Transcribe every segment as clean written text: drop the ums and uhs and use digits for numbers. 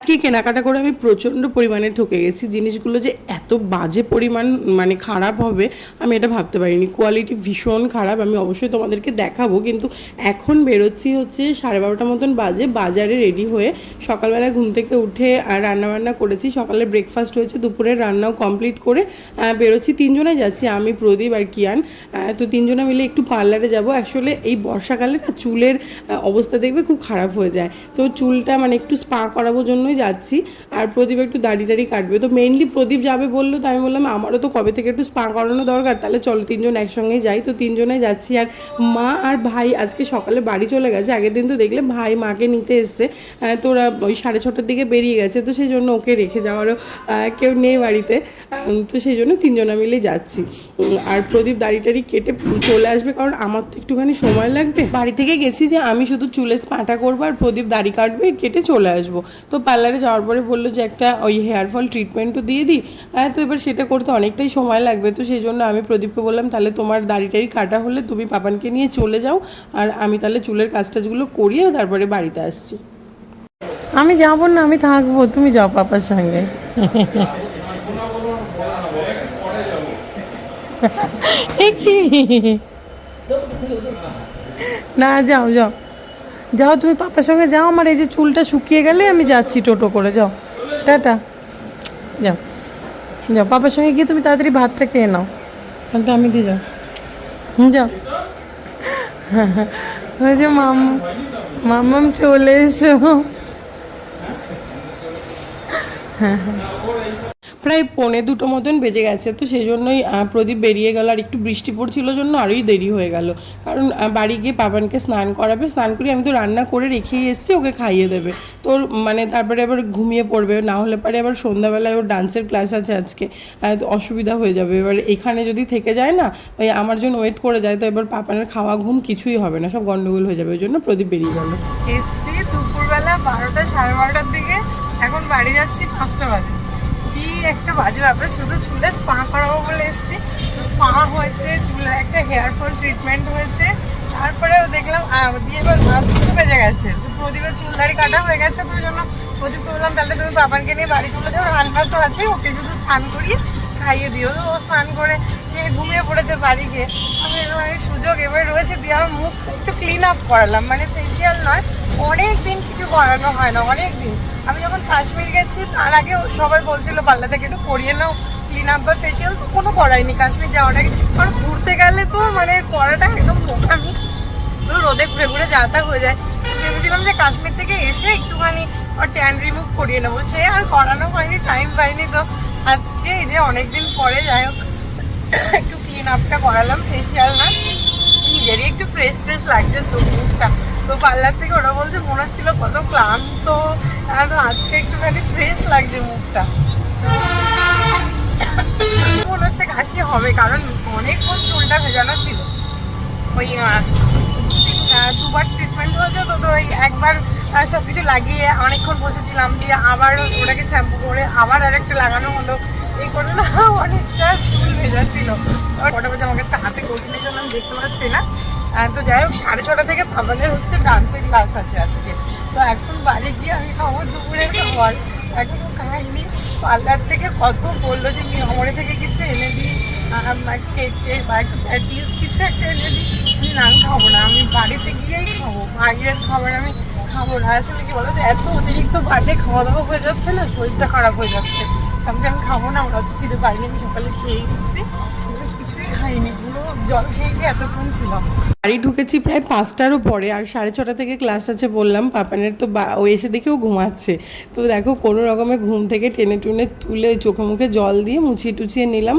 আজকে কেনাকাটা করে আমি প্রচণ্ড পরিমাণে ঠকে গেছি। জিনিসগুলো যে এত বাজে পরিমাণ মানে খারাপ হবে আমি এটা ভাবতে পারিনি। কোয়ালিটি ভীষণ খারাপ। আমি অবশ্যই তোমাদেরকে দেখাবো, কিন্তু এখন বেরোচ্ছি হচ্ছে 12:30 মতন বাজে, বাজারে রেডি হয়ে। সকালবেলা ঘুম থেকে উঠে রান্নাবান্না করেছি, সকালে ব্রেকফাস্ট হয়েছে, দুপুরের রান্নাও কমপ্লিট করে বেরোচ্ছি। তিনজনে যাচ্ছি, আমি, প্রদীপ আর কিয়ান। তো তিনজনে মিলে একটু পার্লারে যাব। অ্যাকচুয়ালি এই বর্ষাকালে না চুলের অবস্থা দেখবে খুব খারাপ হয়ে যায়, তো চুলটা মানে একটু স্পা করাবো জন্যই যাচ্ছি। আর প্রদীপ একটু দাড়ি কাটবে, তো মেইনলি প্রদীপ যাবে বললো, তো আমি বললাম আমারও তো কবে থেকে একটু স্পা করানো দরকার, তাহলে চলো তিনজন একসঙ্গেই যাই। তো তিনজনে যাচ্ছি। আর মা আর ভাই আজকে সকালে বাড়ি চলে গেছে। আগের দিন তো দেখলে ভাই মাকে নিতে এসছে, তো ওরা ওই 6:30টার দিকে বেরিয়ে গেছে, তো সেই জন্য ওকে রেখে যাওয়ারও কেউ নেই বাড়িতে। তো সেই জন্য তিনজনা মিলে যাচ্ছি। আর প্রদীপ দাড়ি কেটে চলে আসবে, কারণ আমার তো একটুখানি সময় লাগবে। বাড়ি থেকে গেছি যে আমি শুধু চুলে স্পাটা করবো আর প্রদীপ দাড়ি কাটবে, কেটে চলে আসবো। তো পার্লারে যাওয়ার পরে বললো যে একটা ওই হেয়ার ফল ট্রিটমেন্টও দিয়ে দিই। তো এবার সেটা করতে অনেকটাই সময় লাগবে, তো সেই জন্য আমি প্রদীপকে বললাম তাহলে তোমার দাড়ি কাটা হলে তুমি পাপানকে নিয়ে চলে যাও, আর আমি তাহলে চুলের কাজটাজগুলো করিয়ে তারপরে বাড়িতে আসছি। আমি যাবো না, আমি থাকবো, তুমি যাও পাপার সঙ্গে। কি না, যাও যাও যাও, তুমি পাপার সঙ্গে যাও। আমার এই যে চুলটা শুকিয়ে গেলে আমি যাচ্ছি টোটো করে। যাও, টাটা, যাও যাও, পাপার সঙ্গে গিয়ে তুমি তাড়াতাড়ি ভাতটা খেয়ে নাও, তাহলে আমি দিয়ে যাও। যাও। ওই যে মাম্মাম চলে এসো। প্রায় 1:45 মতন বেজে গেছে, তো সেই জন্যই প্রদীপ বেরিয়ে গেল। আর একটু বৃষ্টি পড়ছিল জন্য আরোই দেরি হয়ে গেল, কারণ বাড়ি গিয়ে পাপানকে স্নান করাবে। স্নান করিয়ে আমি তো রান্না করে রেখেই এসেছি, ওকে খাইয়ে দেবে। তো মানে তারপরে আবার ঘুমিয়ে পড়বে, না হলে পরে আবার সন্ধ্যাবেলায় ওর ডান্সের ক্লাস আছে আজকে, তো অসুবিধা হয়ে যাবে। এবার এখানে যদি থেকে যায় না, ওই আমার জন্য ওয়েট করে যায়, তো এবার পাপানের খাওয়া ঘুম কিছুই হবে না, সব গন্ডগোল হয়ে যাবে। ওই জন্য প্রদীপ বেরিয়ে গেল। এসছি দুপুরবেলা 12টা 12:30টার দিকে, এখন বাড়ি যাচ্ছি 5টা বাজে। কি একটা বাজে ব্যাপার, শুধু চুলে স্পা করাবো বলে এসছি। তো স্পা হয়েছে, চুলে একটা হেয়ার ফল ট্রিটমেন্ট হয়েছে, তারপরেও দেখলাম দিয়ে এবার 2 বেজে গেছে। তো প্রদীপের চুল দাড়ি কাটা হয়ে গেছে, তো ওই জন্য প্রদীপকে বললাম তাহলে তুমি বাবানকে নিয়ে বাড়ি চলে যাও, রান্না তো আছে, ওকে শুধু স্নান করিয়ে খাইয়ে দিও। তো ও স্নান করে ঘুমিয়ে পড়েছে বাড়ি গিয়ে। আমি সুযোগ এবার রয়েছে দিয়ে আমার মুখ একটু ক্লিন আপ করালাম, মানে ফেসিয়াল নয়, অনেক দিন কিছু করানো হয় না, অনেক দিন। আমি যখন কাশ্মীর গেছি তার আগে সবাই বলছিল পার্লার থেকে একটু করিয়ে নাও ক্লিন আপ বা ফেসিয়াল, তো কোনো করাইনি কাশ্মীর যাওয়ার আগে। কারণ ঘুরতে গেলে তো মানে করাটা একদম বোকামি, রোদে ঘুরে ঘুরে যাতা হয়ে যায়। ভেবেছিলাম যে কাশ্মীর থেকে এসে একটুখানি ট্যান রিমুভ করিয়ে নেবো, সে আর করানো হয়নি, টাইম পাইনি। তো আজকে এই যে অনেকদিন পরে যাই হোক একটু ক্লিন আপটা করালাম, ফেসিয়াল না, নিজেরই একটু ফ্রেশ ফ্রেশ লাগছে চোখ মুখটা। তো পার্লার থেকে ওরা বলছে মনে হচ্ছিল কত ক্লান্ত, আর আজকে একটুখানি ফ্রেশ লাগছে মুখটা। মনে হচ্ছে কাশি হবে, কারণ অনেকক্ষণ চুলটা ভেজানো ছিল। ওই 2বার ট্রিটমেন্ট হয়েছে, তো ওই একবার সব কিছু লাগিয়ে অনেকক্ষণ বসেছিলাম, দিয়ে আবার ওটাকে শ্যাম্পু করে আবার আরেকটা লাগানো হলো। এই করে না অনেকটা চুল ভেজা ছিল। ওটা বলছে আমার কাছে হাতে কঠিনের জন্য আমি দেখতে পাচ্ছি না। তো যাই হোক 6:30 থেকে পাপানের হচ্ছে ডান্সের ক্লাস আছে আজকে। তো এখন বাড়ি গিয়ে আমি খাবো দুপুরের খাবার, এখন খাইনি। পার্লার থেকে কত বললো যে মিয়ামরে থেকে কিছু এনে দিই, কেক টেক বা একটু প্যাটিস কিছু একটা এনে দিই। আমি খাবো না, আমি বাড়িতে গিয়েই খাবো, বাইরের খাবার আমি খাবো না। আসলে কি বলো তো, এত অতিরিক্ত বাইরে খাওয়া দাওয়া হয়ে যাচ্ছে না, শরীরটা খারাপ হয়ে যাচ্ছে। আমি খাবো না, ওরা তো খেতে পারিনি, আমি সকালে খেয়ে এসেছি, কিছুই খাইনি, পুরো জল খেয়ে এতক্ষণ ছিলাম। বাড়ি ঢুকেছি প্রায় 5টারও পরে, আর 6:30 থেকে ক্লাস আছে বললাম। পাপানের তো ও এসে দেখেও ঘুমাচ্ছে। তো দেখো কোনো রকমে ঘুম থেকে টেনে টুনে তুলে চোখে মুখে জল দিয়ে মুছিয়ে টুছিয়ে নিলাম।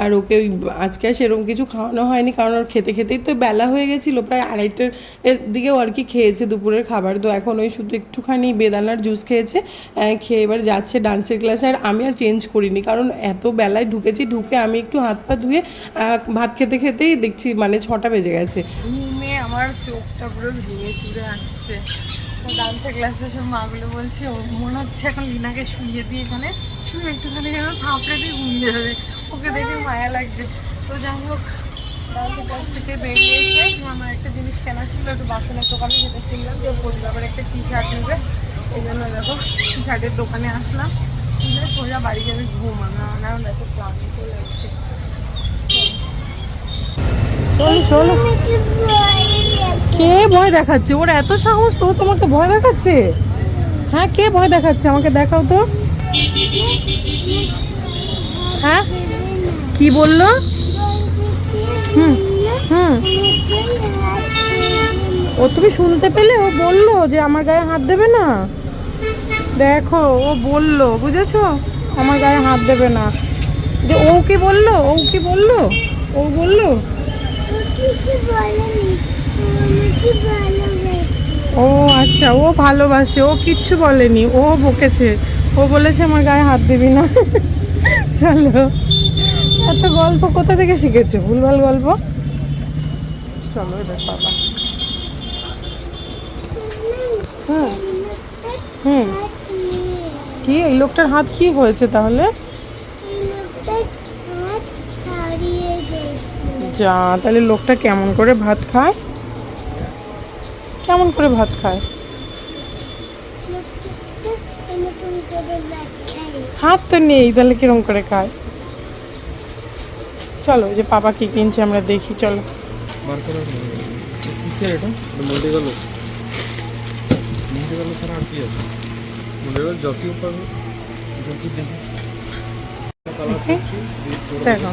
আর ওকে ওই আজকে আর সেরকম কিছু খাওয়ানো হয়নি, কারণ ওর খেতে খেতেই তো বেলা হয়ে গেছিলো, প্রায় 2:30টার দিকেও আর কি খেয়েছে দুপুরের খাবার। তো এখন ওই শুধু একটুখানি বেদানার জুস খেয়েছে, খেয়ে এবার যাচ্ছে ডান্সের ক্লাসে। আর আমি আর চেঞ্জ করিনি, কারণ এত বেলায় ঢুকেছি, ঢুকে আমি একটু হাত পা ধুয়ে ভাত খেতে খেতেই দেখছি মানে 6টা বেজে গেছে। ঘুমে আমার চোখটা পুরো ভেঙে চুরে আসছে। ডান্সের ক্লাসে সব মাগুলো বলছে ও মনে হচ্ছে এখন লিনাকে শুয়ে দিয়ে এখানে শুয়ে একটুখানি যেন থাপড়ে দিয়ে ঘুমিয়ে যাবে, ওকে দেখে মায়া লাগছে। তো যাই হোক ডান্সের ক্লাস থেকে বেরিয়ে এসে আমার একটা জিনিস কেনা ছিল, একটু বাসনের দোকানে যেতে কিনলাম, যে পরিবারের একটা টি শার্ট নেবে। এই জন্য দেখো টি শার্টের দোকানে আসলাম, সোজা বাড়ি যাবে ঘুমানো, না দেখো ক্লান্ত লাগছে। চলো চলো। কে ভয় দেখাচ্ছে? ওর এত সাহস, তো তোমাকে ভয় দেখাচ্ছে? হ্যাঁ, কে ভয় দেখাচ্ছে আমাকে দেখাও তো। হ্যাঁ, কি বললো? হুম হুম, ও তুমি শুনতে পেলে? ও বললো যে আমার গায়ে হাত দেবে না। দেখো, ও বললো, বুঝেছো, আমার গায়ে হাত দেবে না। যে ও কি বললো? ও কি বললো? ও বললো ও আচ্ছা, ও ভালোবাসে, ও কিচ্ছু বলেনি, ও বকেছে, ও বলেছে আমার গায়ে হাত দিবি না। চলো, এত গল্প কোথা থেকে শিখেছো? ভুলভাল গল্প। চলো এবার বাবা। হুম হুম, কি এই লোকটার হাত কি হয়েছে তাহলে? যা, তাহলে লোকটা কেমন করে ভাত খায়? কেমন করে ভাত খায়? হাত তো নেই, তাহলে কিরম করে খায়? চলো, যে পাপা কি কিনছে আমরা দেখি, চলো। কিসের এটা? মন্ডিগাল ছাড়া আর কি আছে? মন্ডিগাল জকিও পাবে, জকি দেখি দেখো,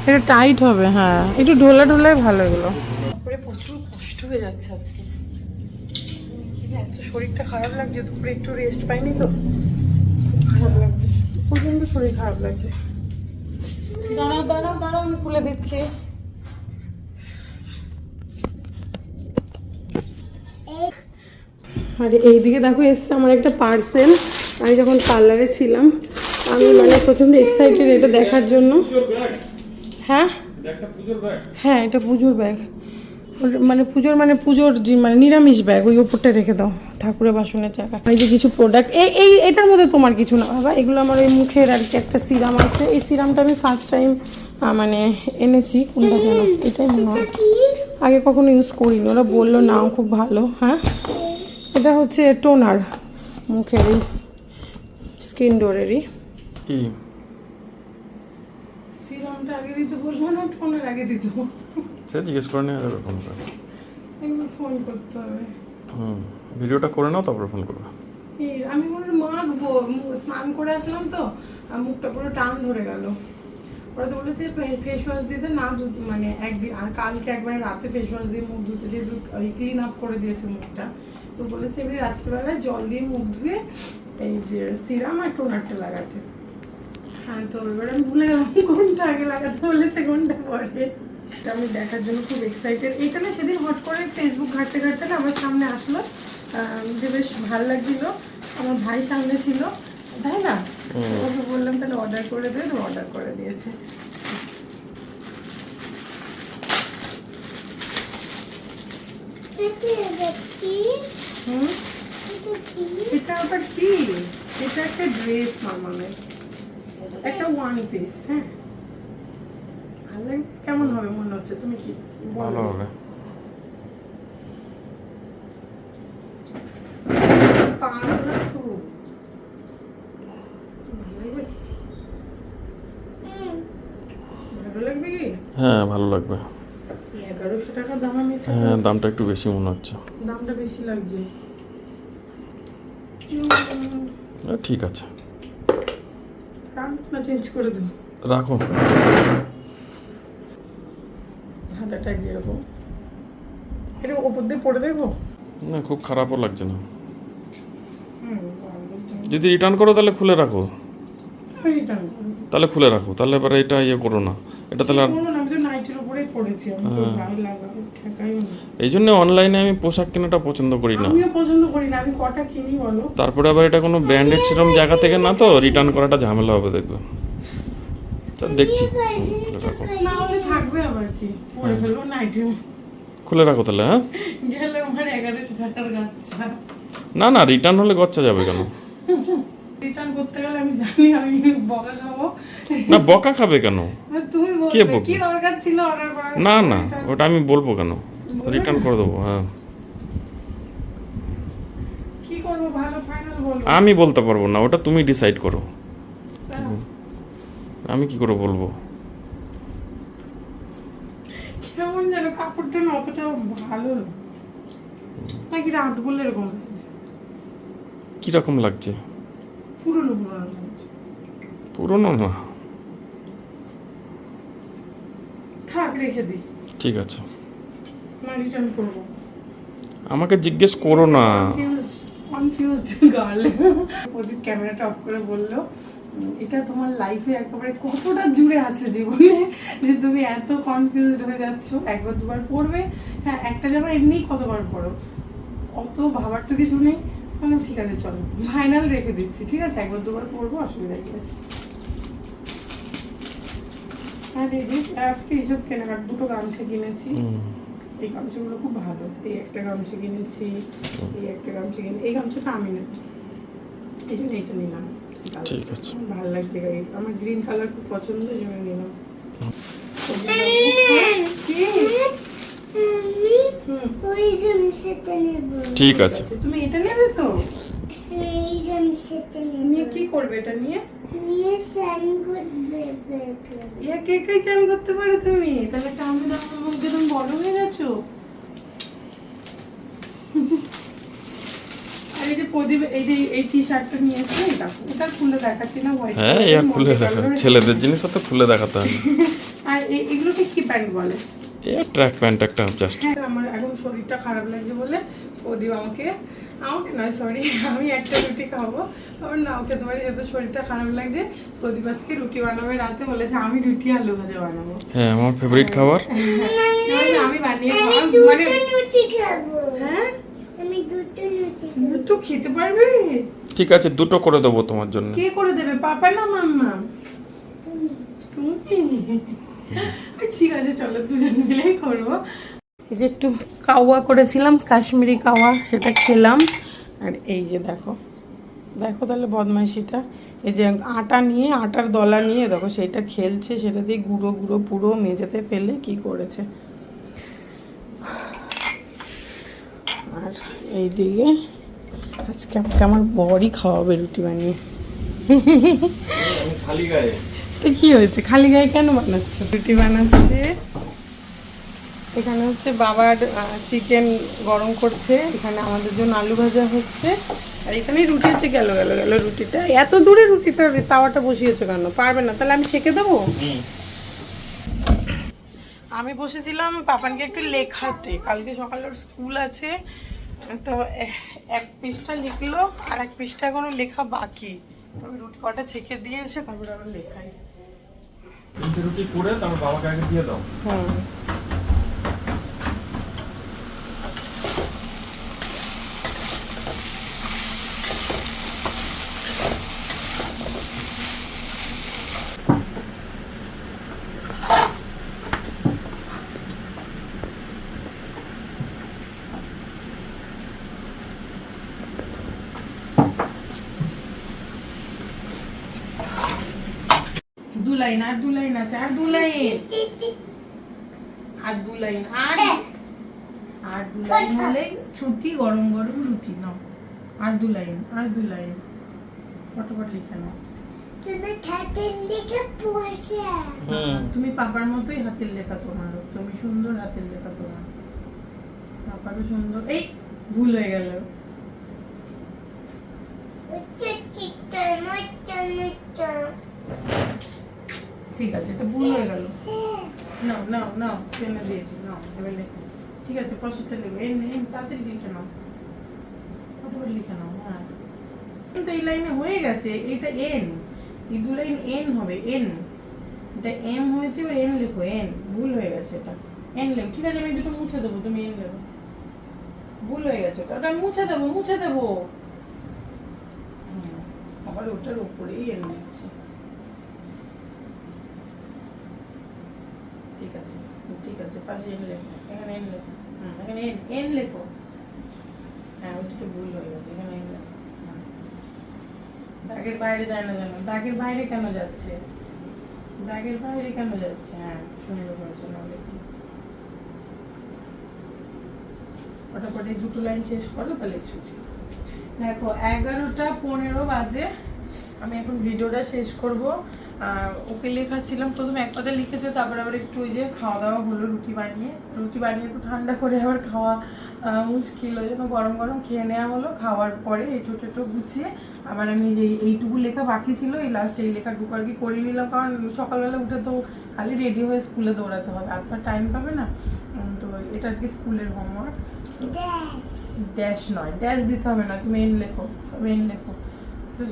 এটা টাইট হবে, হ্যাঁ একটু ঢোলা ঢোলাই ভালো। এগুলো প্রচুর কষ্ট হয়ে যাচ্ছে আজকে, এত শরীরটা খারাপ লাগছে, দুপুরে একটু রেস্ট পাইনি তো, খারাপ লাগছে, প্রচন্ড শরীর খারাপ লাগছে। দাঁড়াও দাঁড়াও দাঁড়াও, আমি খুলে দিচ্ছি। আর এইদিকে দেখো এসছে আমার একটা পার্সেল। আমি যখন পার্লারে ছিলাম, আমি মানে প্রচণ্ড এক্সাইটেড এটা দেখার জন্য। হ্যাঁ হ্যাঁ, এটা পুজোর ব্যাগ, মানে পুজোর মানে নিরামিষ ব্যাগ, ওই ওপরটা রেখে দাও, ঠাকুরের বাসনের জায়গা। এই যে কিছু প্রোডাক্ট, এই এটার মধ্যে তোমার কিছু না বাবা, এগুলো আমার ওই মুখের আর কি একটা সিরাম আছে। এই সিরামটা আমি ফার্স্ট টাইম মানে এনেছি, কোনটা যেন, এটাই মনে হয়, আগে কখনো ইউজ করিনি, ওরা বললো নাও খুব ভালো। হ্যাঁ, এটা হচ্ছে টোনার, মুখের এই স্কিন ডোরেরই। সিরামটা আগে দিতে বলবো না, টোনার আগে দিত? সে জিজ্ঞেস করে নিয়ে ফোন করে, একবার ফোন করতে হবে। ভিডিওটা করে নাও, তারপরে ফোন করবে। আমি মনে মাখবো, স্নান করে আসলাম তো, আর মুখটা পুরো টান ধরে গেল। ওরা তো বলেছে ফেস ওয়াশ দিতে না, মানে একদিন, আর কালকে একবার রাতে ফেস ওয়াশ দিয়ে মুখ ধুতে, যেহেতু ক্লিন আপ করে দিয়েছে মুখটা, তো বলেছে এমনি রাত্রিবেলায় জল দিয়ে মুখ ধুয়ে এই যে সিরাম আর টোনারটা লাগাতে। হ্যাঁ, তো এবার আমি ভুলে গেলাম কোনটা আগে লাগাতে বলেছে, কোনটা পরে। আমি দেখার জন্য খুব এক্সাইটেড। এইটা না সেদিন হট করে ফেসবুক ঘাঁটতে ঘাঁটতে না আমার সামনে আসলো, যে বেশ ভালো লাগছিল, আমার ভাই সামনে ছিল, তাই না, ওকে বললাম তাহলে অর্ডার করে দেবে, অর্ডার করে দিয়েছে। এটা আবার কি? এটা একটা ড্রেস নর্মালের, একটা ওয়ান পিস। হ্যাঁ, ভালো কেমন হবে মনে হচ্ছে? তুমি কি ভালো হবে। ভালো লাগবে কি? হ্যাঁ, ভালো লাগবে। 1100 টাকা দাম। আমি হ্যাঁ, দামটা একটু বেশি মনে হচ্ছে। দামটা বেশি লাগছে। ঠিক আছে, না চেঞ্জ করে দেবো, রাখো। হাতাটা যেরকম, এটা ওপর দিয়ে পরে দেবো না, খুব খারাপও লাগছে না। যদি রিটার্ন করো তাহলে খুলে রাখো, রিটার্ন তাহলে খুলে রাখো, তাহলে এবার এটা ইয়ে করো না, এটা তাহলে আর। আমি তো নাইটের উপরেই পড়েছি, আমি তো ভালো লাগা ঠেকাইও না। এই জন্য অনলাইনে আমি পোশাক কেনাটা পছন্দ করি না। আমিও পছন্দ করি না, আমি কটা কিনি বলো। তারপরে আবার এটা কোনো ব্র্যান্ডেড সেরকম জায়গা থেকে না, তো রিটার্ন করাটা ঝামেলা হবে দেখবে। তা দেখছি, খুলে রাখো। না হলে থাকবে আবার কি, পরে ফেলবো নাইটে। খুলে রাখো তাহলে। হ্যাঁ, গেলে আমার 1100 টাকার গাচ্ছা। না না, রিটার্ন হলে গচ্ছা যাবে কেন? রিটার্ন করতে গেলে আমি জানি আমি বকা খাবো। না, বকা খাবে কেন? তুমি কে বলবে বকবে? কি দরকার ছিল অর্ডার করার? না না, ওটা আমি বলবো কেন, রিটার্ন করে দেবো। হ্যাঁ, কি করবো ভালো ফাইনাল বলো। আমি বলতে পারবো না, ওটা তুমি ডিসাইড করো। আমি কি করে বলবো? কেমন যেন কাপড়টা না অতটা ভালো না। নাকি রাতগুলো এরকম লাগছে, কিরকম লাগছে? পুরোনো পুরোনো লাগছে। পুরনো না, থাক রেখে দিই, ঠিক আছে। না রিটার্ন করবো। আমাকে জিজ্ঞেস করো না। Confused girl. ওদের ক্যামেরাটা অফ করে বললো এটা তোমার লাইফে একেবারে কতটা জুড়ে আছে জীবনে যে তুমি এত কনফিউজড হয়ে যাচ্ছ, একবার দুবার পড়বে। হ্যাঁ একটা জামা এমনিই কতবার পড়ো, অত ভাবার তো কিছু নেই। মানে ঠিক আছে চলো ফাইনাল রেখে দিচ্ছি, ঠিক আছে একবার দুবার পড়বো, অসুবিধা কি আছে। আর এই যে আজকে এইসব কেনাকাটা, দুটো গামছা কিনেছি। এই গামছাগুলো খুব ভালো। এই একটা গামছা কিনেছি, এই একটা গামছা কিনে, এই গামছাটা আমি নেব, এই জন্য এইটা নিলাম। ঠিক আছে, ভালো লাগছে গায়ে, আমার গ্রিন কালার খুব পছন্দ, এই জন্য নিলাম। ঠিক আছে। তুমি এটা নেবে তো? নিয়ে কি করবে এটা নিয়ে? কে কে চান করতে পারো তুমি? তাহলে টাউনে দামের মধ্যে তুমি বড় হয়ে গেছো। আর এই যে প্রদীপ এই যে এই টি শার্টটা নিয়ে এসে এটা খুলে দেখাচ্ছি না, হোয়াইট। হ্যাঁ এটা খুলে দেখা, ছেলেদের জিনিস তো খুলে দেখাতে হবে। আর এগুলোকে কি প্যান্ট বলে? এই ট্র্যাক প্যান্ট একটা জাস্ট। হ্যাঁ আমার এখন শরীরটা খারাপ লাগছে বলে প্রদীপ আমাকে নয় সরি, আমি একটা রুটি খাবো, আমার নাও খেতে পারি যেহেতু শরীরটা খারাপ লাগছে। প্রদীপ আজকে রুটি বানাবে রাতে, বলেছে আমি রুটি আলু ভাজা বানাবো। হ্যাঁ আমার ফেভারিট খাবার। আমি বানিয়ে মানে হ্যাঁ দুটো খেতে পারবে? ঠিক আছে দুটো করে দেবো তোমার জন্য। কে করে দেবে, পাপা না মাম্মা? তুমি? ঠিক আছে চলো দুজন মিলেই করবো। এই যে একটু কাওয়া করেছিলাম, কাশ্মীরি কাওয়া, সেটা খেলাম। আর এই যে দেখো দেখো তাহলে বদমাইশিটা, এই যে আটা নিয়ে, আটার দলা নিয়ে দেখো সেইটা খেলছে, সেটা দিয়ে গুঁড়ো গুঁড়ো পুরো মেঝেতে ফেলে কি করেছে। আর এইদিকে আজকে আমার বরই খাওয়াবে রুটি বানিয়ে। খালি গায়ে তো কি হয়েছে, খালি গায়ে কেন বানাচ্ছে? রুটি বানাচ্ছে, এখানে হচ্ছে বাবার চিকেন গরম করছে, এখানে আমাদের জন্য আলু ভাজা হচ্ছে, আর এখানে রুটি হচ্ছে। গেল গেল গেল রুটিটা, এত দূরে রুটিটা তাওয়াটা বসিয়েছো কেন? পারবে না তাহলে আমি সেঁকে দেবো। আমি বসেছিলাম পাপানকে একটু লেখাতে, কালকে সকালে ওর স্কুল আছে, তো এক পৃষ্ঠা লিখলো আর এক পৃষ্ঠা এখনো লেখা বাকি। আমি রুটি কটা ছেঁকে দিয়ে এসে তারপরে আবার লেখাই। রুটি করে তারপর বাবাকে আগে দিয়ে দাও। হুম দু লাইন আর দু লাইন আছে, আর দু লাইন আর দু লাইন আর দু লাইন হলে ছুটি, গরম গরম রুটি নাও। আর দু লাইন আর দু লাইন ফটাফট লিখে নাও। তুমি পাপার মতোই হাতের লেখা তোমারও, তুমি সুন্দর হাতের লেখা তোমার, পাপারও সুন্দর। এই ভুল হয়ে গেল। ঠিক আছে এটা ভুল হয়ে গেল, নাও নাও নাও পেনে দিয়েছি, নাও এবার লেখো। ঠিক আছে পছরটা লেখো, এন এন তাড়াতাড়ি লিখে নাও, ফটাফট লিখে নাও। হ্যাঁ কিন্তু এই লাইনে হয়ে গেছে, এটা এন, এই দু লাইন এন হবে, এন। এটা এম হয়েছে, এবার এন লেখো, এন ভুল হয়ে গেছে, এটা এন লেখো। ঠিক আছে আমি দুটো মুছে দেবো, তুমি এন লেখো। ভুল হয়ে গেছে ওটা, ওটা মুছে দেবো, মুছে দেবো। আবার ওটার উপরেই এন লিখছে। ঠিক আছে ঠিক আছে, পাশে এন লেখো, এখানে এন লেখো, এখানে এন এন লেখো। হ্যাঁ ওটা তো ভুল হয়ে গেছে, এখানে এন লেখো। দাগের বাইরে যায় না জানো, দাগের বাইরে কেন যাচ্ছে, দাগের বাইরে কেন যাচ্ছে? হ্যাঁ সুন্দর হয়েছে, না লেখো। ফটাফট এই দুটো লাইন শেষ করো তাহলে ছুটি। দেখো 11:15 বাজে, আমি এখন ভিডিওটা শেষ করব। ওকে লেখাচ্ছিলাম, প্রথমে এক কথা লিখেছে, তারপরে আবার একটু ওই যে খাওয়া দাওয়া হলো, রুটি বানিয়ে তো ঠান্ডা করে আবার খাওয়া মুশকিল, ওই জন্য গরম গরম খেয়ে নেওয়া হলো। খাওয়ার পরে এঁটো টেটো গুছিয়ে আবার আমি যে এইটুকু লেখা বাকি ছিল, এই লাস্ট এই লেখাটুকু আর কি করে নিলাম, কারণ সকালবেলা উঠে তো খালি রেডি হয়ে স্কুলে দৌড়াতে হবে, আর তো টাইম পাবে না। তো এটা আর কি স্কুলের হোমওয়ার্ক। ড্যাশ নয়, ড্যাশ দিতে হবে না, তুমি এন লেখো, সব এন লেখো। তো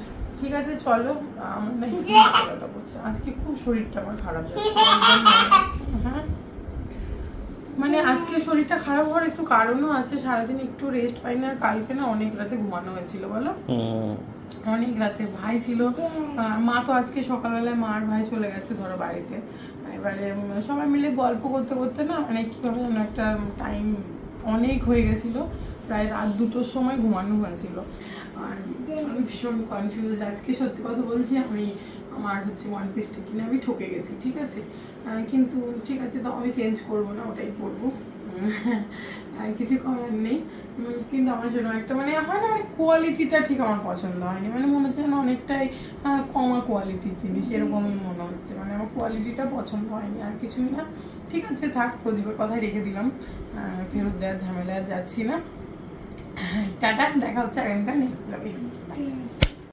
ঠিক আছে চলো, আমার না একটু মাথা ব্যথা করছে আজকে, খুব শরীরটা আমার খারাপ যাচ্ছে। হ্যাঁ, মানে আজকে শরীরটা খারাপ হওয়ার একটু কারণও আছে, সারাদিন একটু রেস্ট পাই না, আর কালকে না অনেক রাতে ঘুমানো হয়েছিল, বলো অনেক রাতে। ভাই ছিল, মা তো আজকে সকালবেলায় মার ভাই চলে গেছে ধরো বাড়িতে, এবারে সবাই মিলে গল্প করতে করতে না মানে কীভাবে যেন একটা টাইম অনেক হয়ে গেছিলো, প্রায় রাত 2টোর সময় ঘুমানো হয়েছিল। আর আমি ভীষণ কনফিউজ আজকে, সত্যি কথা বলছি, আমার হচ্ছে ওয়ান পিসটা কিনে আমি ঠকে গেছি, ঠিক আছে, কিন্তু ঠিক আছে, তো আমি চেঞ্জ করবো না, ওটাই পরবো, কিছু করার নেই। কিন্তু আমার সেরকম একটা মানে হয় না, মানে কোয়ালিটিটা ঠিক আমার পছন্দ হয়নি, মানে মনে হচ্ছে না অনেকটাই কমা কোয়ালিটির জিনিস, এরকমই মনে হচ্ছে, মানে আমার কোয়ালিটিটা পছন্দ হয়নি, আর কিছুই না। ঠিক আছে থাক, প্রদীপের কথাই রেখে দিলাম, ফেরত দেওয়ার ঝামেলায় যাচ্ছি না। টাটা, দেখা হচ্ছে আগামীকাল নেক্সট ব্লগে।